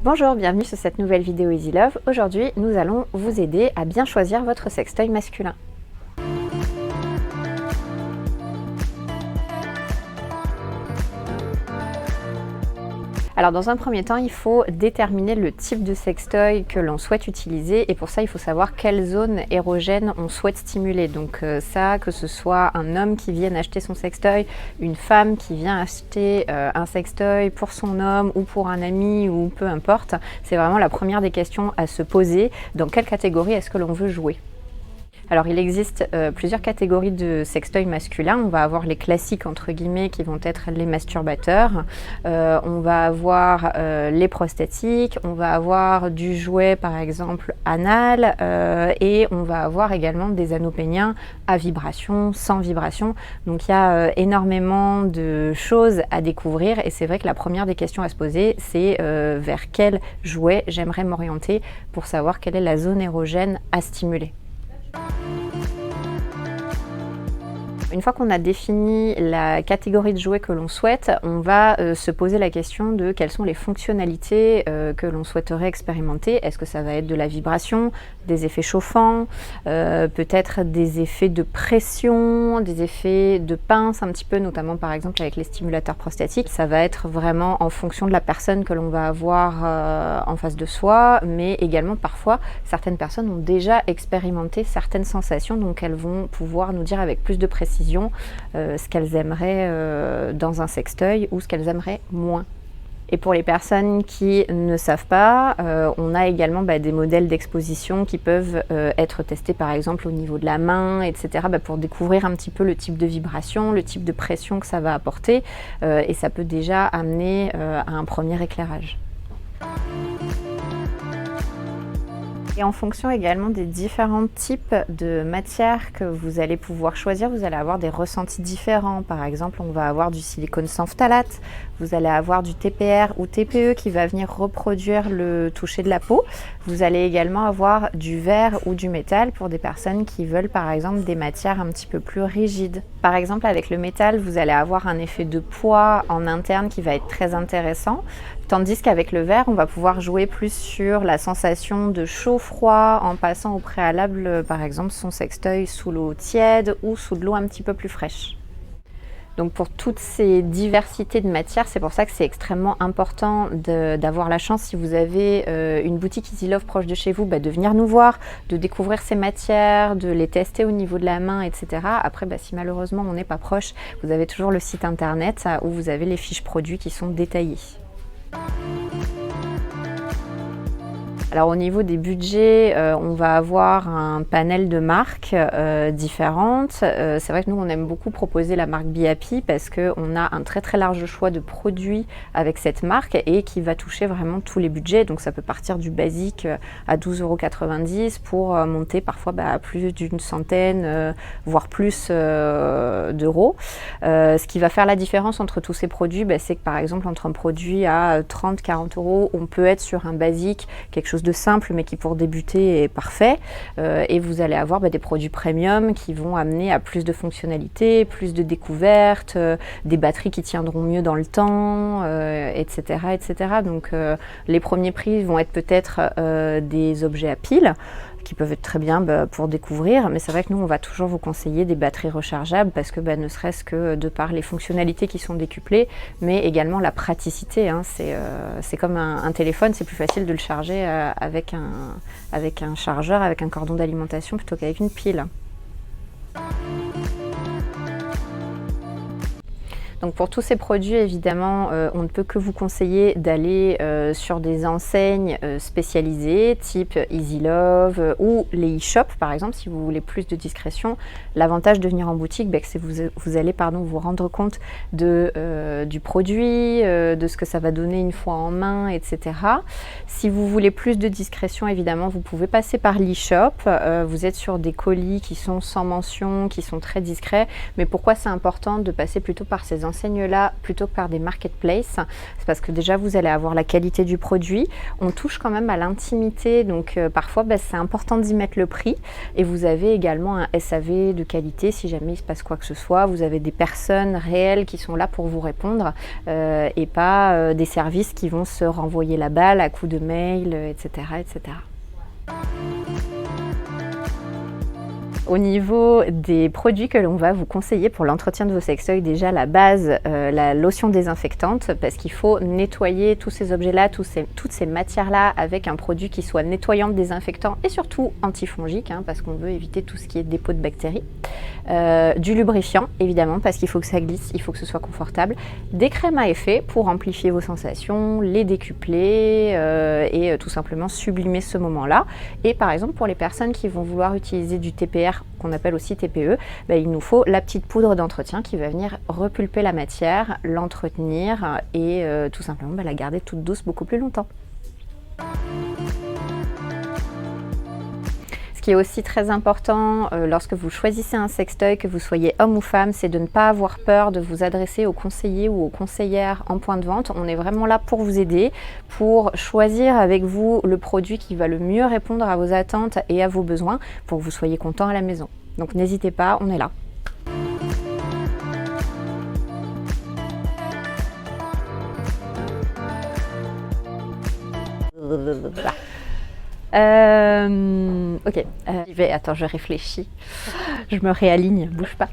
Bonjour, bienvenue sur cette nouvelle vidéo Easy Love. Aujourd'hui, nous allons vous aider à bien choisir votre sextoy masculin. Alors dans un premier temps, il faut déterminer le type de sextoy que l'on souhaite utiliser et pour ça, il faut savoir quelle zone érogène on souhaite stimuler. Donc ça, que ce soit un homme qui vienne acheter son sextoy, une femme qui vient acheter un sextoy pour son homme ou pour un ami ou peu importe, c'est vraiment la première des questions à se poser. Dans quelle catégorie est-ce que l'on veut jouer ? Alors il existe plusieurs catégories de sextoy masculin. On va avoir les classiques entre guillemets qui vont être les masturbateurs. On va avoir les prostatiques. On va avoir du jouet par exemple anal et on va avoir également des anneaux péniens à vibration, sans vibration. Donc il y a énormément de choses à découvrir et c'est vrai que la première des questions à se poser c'est vers quel jouet j'aimerais m'orienter pour savoir quelle est la zone érogène à stimuler. Une fois qu'on a défini la catégorie de jouets que l'on souhaite, on va se poser la question de quelles sont les fonctionnalités que l'on souhaiterait expérimenter. Est-ce que ça va être de la vibration, des effets chauffants, peut-être des effets de pression, des effets de pince un petit peu, notamment par exemple avec les stimulateurs prostatiques. Ça va être vraiment en fonction de la personne que l'on va avoir en face de soi, mais également parfois certaines personnes ont déjà expérimenté certaines sensations, donc elles vont pouvoir nous dire avec plus de précision ce qu'elles aimeraient dans un sextoy ou ce qu'elles aimeraient moins. Et pour les personnes qui ne savent pas, on a également des modèles d'exposition qui peuvent être testés par exemple au niveau de la main, etc. Pour découvrir un petit peu le type de vibration, le type de pression que ça va apporter et ça peut déjà amener à un premier éclairage. Et en fonction également des différents types de matières que vous allez pouvoir choisir, vous allez avoir des ressentis différents. Par exemple, on va avoir du silicone sans phtalate, vous allez avoir du TPR ou TPE qui va venir reproduire le toucher de la peau. Vous allez également avoir du verre ou du métal pour des personnes qui veulent par exemple des matières un petit peu plus rigides. Par exemple, avec le métal, vous allez avoir un effet de poids en interne qui va être très intéressant. Tandis qu'avec le verre, on va pouvoir jouer plus sur la sensation de chaud-froid en passant au préalable, par exemple, son sextoy sous l'eau tiède ou sous de l'eau un petit peu plus fraîche. Donc pour toutes ces diversités de matières, c'est pour ça que c'est extrêmement important d'avoir la chance, si vous avez une boutique Easy Love proche de chez vous, de venir nous voir, de découvrir ces matières, de les tester au niveau de la main, etc. Après, si malheureusement on n'est pas proche, vous avez toujours le site internet où vous avez les fiches produits qui sont détaillées. Alors au niveau des budgets, on va avoir un panel de marques différentes. C'est vrai que nous, on aime beaucoup proposer la marque Be Happy parce qu'on a un très très large choix de produits avec cette marque et qui va toucher vraiment tous les budgets. Donc ça peut partir du basique à 12,90 € pour monter parfois à plus d'une centaine, voire plus d'euros. Ce qui va faire la différence entre tous ces produits, c'est que par exemple entre un produit à 30-40 €, on peut être sur un basique, quelque chose de simple mais qui pour débuter est parfait et vous allez avoir des produits premium qui vont amener à plus de fonctionnalités, plus de découvertes, des batteries qui tiendront mieux dans le temps, etc., etc. Donc les premiers prix vont être peut-être des objets à piles qui peuvent être très bien pour découvrir, mais c'est vrai que nous on va toujours vous conseiller des batteries rechargeables parce que ne serait-ce que de par les fonctionnalités qui sont décuplées, mais également la praticité, c'est comme un téléphone, c'est plus facile de le charger avec un chargeur, avec un cordon d'alimentation plutôt qu'avec une pile. Donc pour tous ces produits, évidemment, on ne peut que vous conseiller d'aller sur des enseignes spécialisées, type Easy Love ou les e-shops, par exemple, si vous voulez plus de discrétion. L'avantage de venir en boutique, c'est que vous allez vous rendre compte du produit, de ce que ça va donner une fois en main, etc. Si vous voulez plus de discrétion, évidemment, vous pouvez passer par l'e-shop. Vous êtes sur des colis qui sont sans mention, qui sont très discrets. Mais pourquoi c'est important de passer plutôt par ces enseignes-là plutôt que par des marketplaces. C'est parce que déjà vous allez avoir la qualité du produit. On touche quand même à l'intimité, donc parfois c'est important d'y mettre le prix. Et vous avez également un SAV de qualité si jamais il se passe quoi que ce soit. Vous avez des personnes réelles qui sont là pour vous répondre et pas des services qui vont se renvoyer la balle à coups de mail, etc., etc. Au niveau des produits que l'on va vous conseiller pour l'entretien de vos sextoys, déjà la base, la lotion désinfectante, parce qu'il faut nettoyer tous ces objets-là, toutes ces matières-là avec un produit qui soit nettoyant, désinfectant et surtout antifongique, parce qu'on veut éviter tout ce qui est dépôt de bactéries. Du lubrifiant, évidemment, parce qu'il faut que ça glisse, il faut que ce soit confortable. Des crèmes à effet pour amplifier vos sensations, les décupler et tout simplement sublimer ce moment-là. Et par exemple, pour les personnes qui vont vouloir utiliser du TPR, qu'on appelle aussi TPE, il nous faut la petite poudre d'entretien qui va venir repulper la matière, l'entretenir et tout simplement la garder toute douce beaucoup plus longtemps. Ce qui est aussi très important lorsque vous choisissez un sextoy, que vous soyez homme ou femme, c'est de ne pas avoir peur de vous adresser aux conseillers ou aux conseillères en point de vente. On est vraiment là pour vous aider, pour choisir avec vous le produit qui va le mieux répondre à vos attentes et à vos besoins pour que vous soyez content à la maison. Donc n'hésitez pas, on est là. Ok, attends, je réfléchis, je me réaligne, bouge pas.